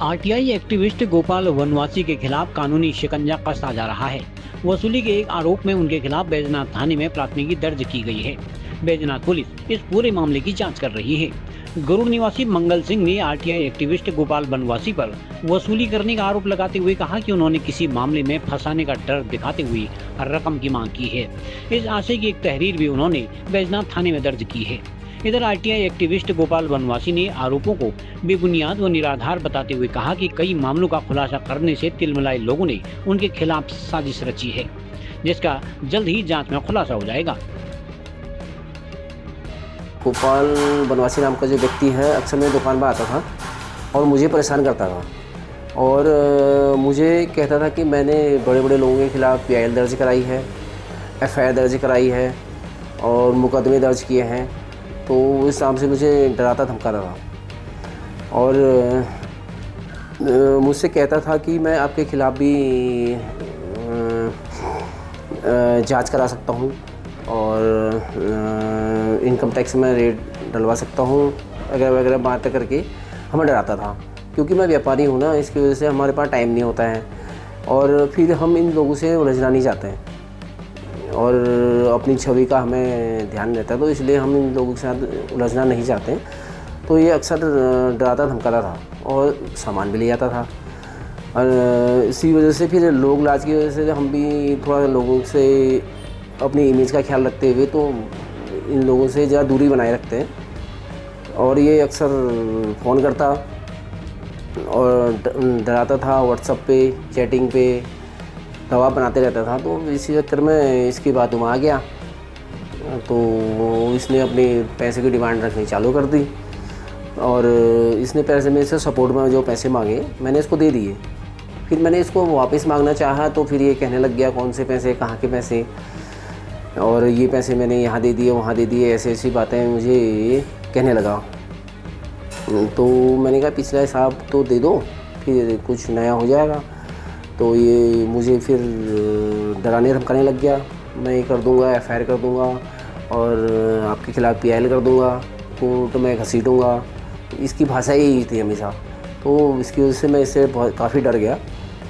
RTI activist Gopal वनवासी के खिलाफ कानूनी शिकंजा कसा जा रहा है। वसूली के एक आरोप में उनके खिलाफ बैजनाथ थाने में प्राथमिकी दर्ज की गई है। बैजनाथ पुलिस इस पूरे मामले की जांच कर रही है। गरुड़ निवासी मंगल सिंह ने आरटीआई एक्टिविस्ट गोपाल वनवासी पर वसूली करने का आरोप लगाते हुए कहा कि उन्होंने किसी मामले में फंसाने का डर दिखाते हुए रकम की मांग की है। इस आशय की एक तहरीर भी उन्होंने बैजनाथ थाने में दर्ज की है। इधर आरटीआई एक्टिविस्ट गोपाल वनवासी ने आरोपों को बेबुनियाद व निराधार बताते हुए कहा कि कई मामलों का खुलासा करने से तिलमिलाए लोगों ने उनके खिलाफ साजिश रची है, जिसका जल्द ही जांच में खुलासा हो जाएगा। गोपाल वनवासी नाम का जो व्यक्ति है अक्सर मेरी दुकान पर आता था और मुझे परेशान करता था और मुझे कहता था कि मैंने बड़े बड़े लोगों के खिलाफ पीआईएल दर्ज कराई है, एफआईआर दर्ज कराई है और मुकदमे दर्ज किए हैं। तो इस नाम से मुझे डराता धमकाता था और मुझसे कहता था कि मैं आपके खिलाफ़ भी जांच करा सकता हूं और इनकम टैक्स में रेड डलवा सकता हूं वगैरह वगैरह बातें करके हमें डराता था। क्योंकि मैं व्यापारी हूं ना, इसकी वजह से हमारे पास टाइम नहीं होता है और फिर हम इन लोगों से उलझना नहीं चाहते हैं और अपनी छवि का हमें ध्यान रहता है, तो इसलिए हम इन लोगों के साथ उलझना नहीं चाहते। तो ये अक्सर डराता धमकाता था और सामान भी ले जाता था और इसी वजह से फिर लोग लाज की वजह से हम भी थोड़ा लोगों से अपनी इमेज का ख्याल रखते हुए तो इन लोगों से ज़्यादा दूरी बनाए रखते हैं। और ये अक्सर फ़ोन करता और डराता था, व्हाट्सएप पे चैटिंग पे दबाव बनाते रहता था। तो इसी चक्कर में इसकी बात में आ गया तो इसने अपने पैसे की डिमांड रखनी चालू कर दी और इसने पैसे में से सपोर्ट में जो पैसे मांगे मैंने इसको दे दिए। फिर मैंने इसको वापस मांगना चाहा तो फिर ये कहने लग गया कौन से पैसे, कहाँ के पैसे, और ये पैसे मैंने यहाँ दे दिए वहाँ दे दिए, ऐसी ऐसी बातें मुझे कहने लगा। तो मैंने कहा पिछला हिसाब तो दे दो फिर कुछ नया हो जाएगा। तो ये मुझे फिर डराने धमकाने लग गया, मैं ये कर दूंगा, एफआईआर कर दूंगा और आपके खिलाफ़ पीआईएल कर दूंगा, कोर्ट में घसीटूंगा। इसकी भाषा यही थी हमेशा। तो इसकी वजह से मैं इससे बहुत काफ़ी डर गया।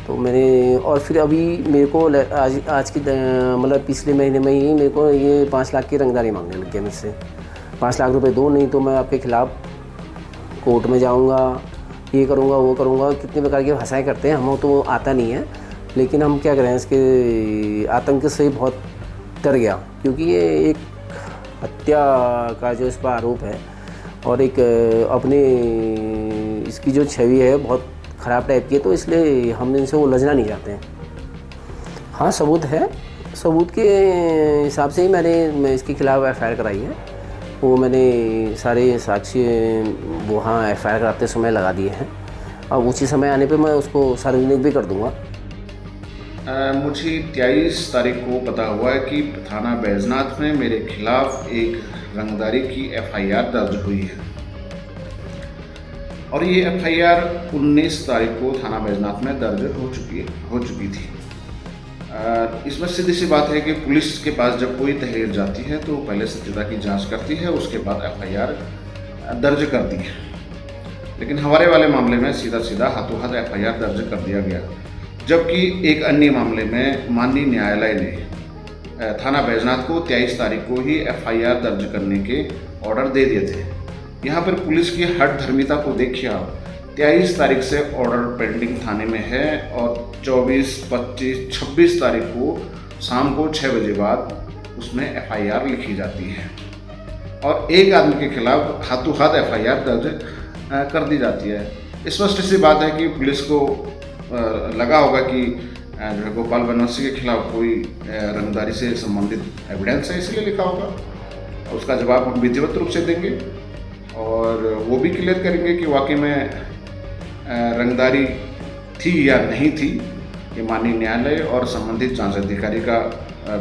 तो मैंने और फिर अभी मेरे को आज की मतलब पिछले महीने में ही मेरे को ये 5 लाख की रंगदारी मांगने लग गया मुझसे। 5 लाख रुपए दो, नहीं तो मैं आपके ख़िलाफ़ कोर्ट में जाऊँगा, ये करूँगा वो करूँगा। कितने प्रकार की भाषाएं करते हैं, हमें तो आता नहीं है, लेकिन हम क्या करें, इसके आतंक से बहुत डर गया। क्योंकि ये एक हत्या का जो इस पर आरोप है और एक अपने इसकी जो छवि है बहुत ख़राब टाइप की है, तो इसलिए हम इनसे उलझना नहीं चाहते हैं। हाँ सबूत है, सबूत के हिसाब से ही मैं इसके खिलाफ़ एफआईआर कराई है। वो मैंने सारे साक्ष्य वहाँ एफआईआर कराते समय लगा दिए हैं। अब उसी समय आने पे मैं उसको सार्वजनिक भी कर दूंगा। मुझे 23 तारीख को पता हुआ है कि थाना बैजनाथ में मेरे खिलाफ एक रंगदारी की एफआईआर दर्ज हुई है और ये एफआईआर 19 तारीख को थाना बैजनाथ में दर्ज हो चुकी थी। इसमें सीधी सी बात है कि पुलिस के पास जब कोई तहरीर जाती है तो पहले सत्यता की जांच करती है, उसके बाद एफआईआर दर्ज करती है। लेकिन हवाले वाले मामले में सीधा सीधा हाथों हाथ एफआईआर दर्ज कर दिया गया, जबकि एक अन्य मामले में माननीय न्यायालय ने थाना बैजनाथ को 23 तारीख को ही एफआईआर दर्ज करने के ऑर्डर दे दिए थे। यहाँ पर पुलिस की हठ धर्मिता को देखिए आप। 23 तारीख से ऑर्डर पेंडिंग थाने में है और 24, 25, 26 तारीख को शाम को 6 बजे बाद उसमें एफआईआर लिखी जाती है और एक आदमी के खिलाफ हाथों हाथ एफआईआर दर्ज कर दी जाती है। स्पष्ट सी बात है कि पुलिस को लगा होगा कि गोपाल वनवासी के खिलाफ कोई रंगदारी से संबंधित एविडेंस है, इसलिए लिखा होगा। उसका जवाब हम विधिवत रूप से देंगे और वो भी क्लियर करेंगे कि वाकई में रंगदारी थी या नहीं थी। ये माननीय न्यायालय और संबंधित जांच अधिकारी का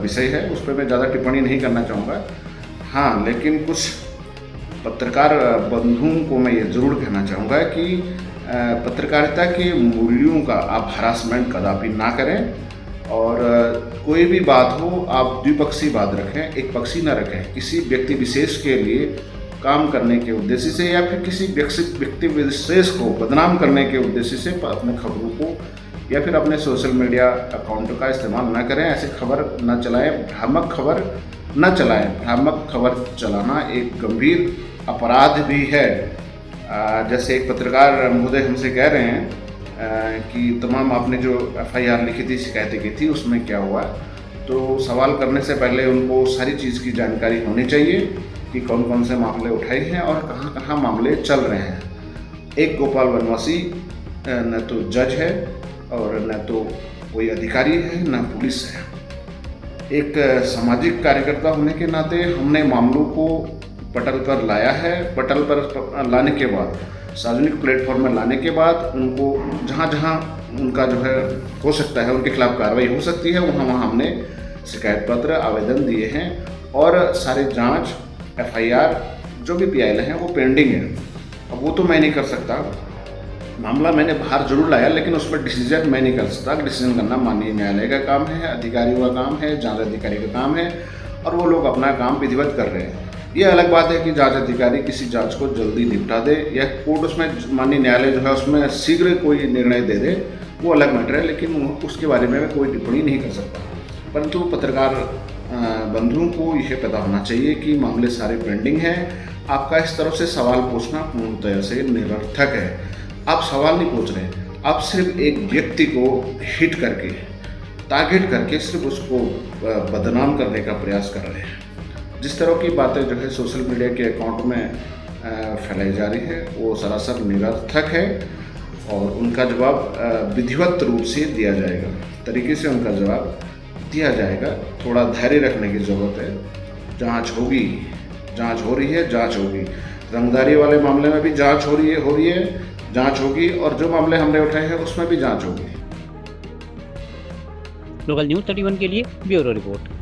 विषय है, उस पर मैं ज़्यादा टिप्पणी नहीं करना चाहूँगा। हाँ, लेकिन कुछ पत्रकार बंधुओं को मैं ये ज़रूर कहना चाहूँगा कि पत्रकारिता के मूल्यों का आप हरासमेंट कदापि ना करें और कोई भी बात हो आप द्विपक्षीय बात रखें, एक पक्षी ना रखें। किसी व्यक्ति विशेष के लिए काम करने के उद्देश्य से या फिर किसी व्यक्ति विशेष को बदनाम करने के उद्देश्य से अपने खबरों को या फिर अपने सोशल मीडिया अकाउंट का इस्तेमाल न करें। ऐसी खबर न चलाएं, भ्रामक खबर न चलाएं। भ्रामक खबर चलाना एक गंभीर अपराध भी है। जैसे एक पत्रकार महोदय हमसे कह रहे हैं कि तमाम आपने जो FIR लिखी थी, शिकायतें की थी, उसमें क्या हुआ। तो सवाल करने से पहले उनको सारी चीज़ की जानकारी होनी चाहिए कि कौन कौन से मामले उठाए हैं और कहाँ कहाँ मामले चल रहे हैं। एक गोपाल वनवासी न तो जज है और न तो कोई अधिकारी है, न पुलिस है। एक सामाजिक कार्यकर्ता होने के नाते हमने मामलों को पटल पर लाया है। पटल पर लाने के बाद, सार्वजनिक प्लेटफॉर्म में लाने के बाद उनको जहाँ जहाँ उनका जो है हो सकता है, उनके खिलाफ कार्रवाई हो सकती है, वहाँ वहाँ हमने शिकायत पत्र आवेदन दिए हैं और सारे जांच FIR जो भी PIL हैं वो पेंडिंग है। अब वो तो मैं नहीं कर सकता, मामला मैंने बाहर जरूर लाया, लेकिन उसमें डिसीजन मैं नहीं कर सकता। डिसीजन करना माननीय न्यायालय का काम है, अधिकारियों का काम है, जांच अधिकारी का काम है और वो लोग अपना काम विधिवत कर रहे हैं। ये अलग बात है कि जांच अधिकारी किसी जांच को जल्दी निपटा दे या कोर्ट उसमें माननीय न्यायालय जो है उसमें शीघ्र कोई निर्णय दे दे, वो अलग मैटर है, लेकिन उसके बारे में मैं कोई टिप्पणी नहीं कर सकता। परंतु पत्रकार बंधुओं को यह पता होना चाहिए कि मामले सारे पेंडिंग हैं। आपका इस तरफ से सवाल पूछना पूर्णतः से निरर्थक है। आप सवाल नहीं पूछ रहे, आप सिर्फ एक व्यक्ति को हिट करके, टारगेट करके सिर्फ उसको बदनाम करने का प्रयास कर रहे हैं। जिस तरह की बातें जो है सोशल मीडिया के अकाउंट में फैलाई जा रही है वो सरासर निरर्थक है और उनका जवाब विधिवत रूप से दिया जाएगा, तरीके से उनका जवाब दिया जाएगा। थोड़ा धैर्य रखने की ज़रूरत है। जांच होगी, जांच हो रही है, जांच होगी। रंगदारी वाले मामले में भी जांच हो रही है, जांच होगी और जो मामले हमने उठाए हैं उसमें भी जांच होगी। लोकल न्यूज़ 31 के लिए ब्यूरो रिपोर्ट।